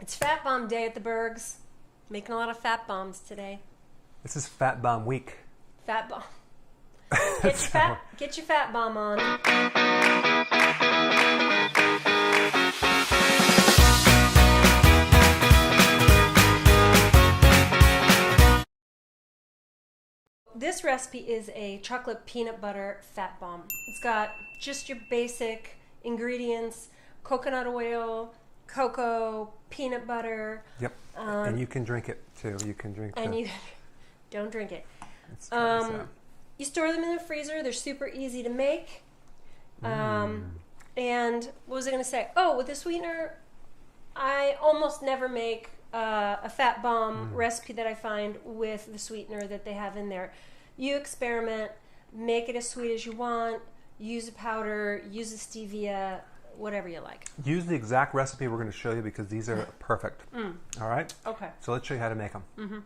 It's Fat Bomb Day at the Bergs. Making a lot of fat bombs today. This is Fat Bomb Week. Fat bomb. Get your fat bomb on. This recipe is a chocolate peanut butter fat bomb. It's got just your basic ingredients: coconut oil, cocoa, peanut butter. Yep. And you can drink it too. You can drink and the... you don't drink it. Let's try this out. You store them in the freezer. They're super easy to make. And what was I going to say? Oh, with the sweetener, I almost never make a fat bomb recipe that I find with the sweetener that they have in there. You experiment, make it as sweet as you want, use a powder, use a stevia, whatever you like. Use the exact recipe we're going to show you because these are perfect. All right? Okay. So let's show you how to make them.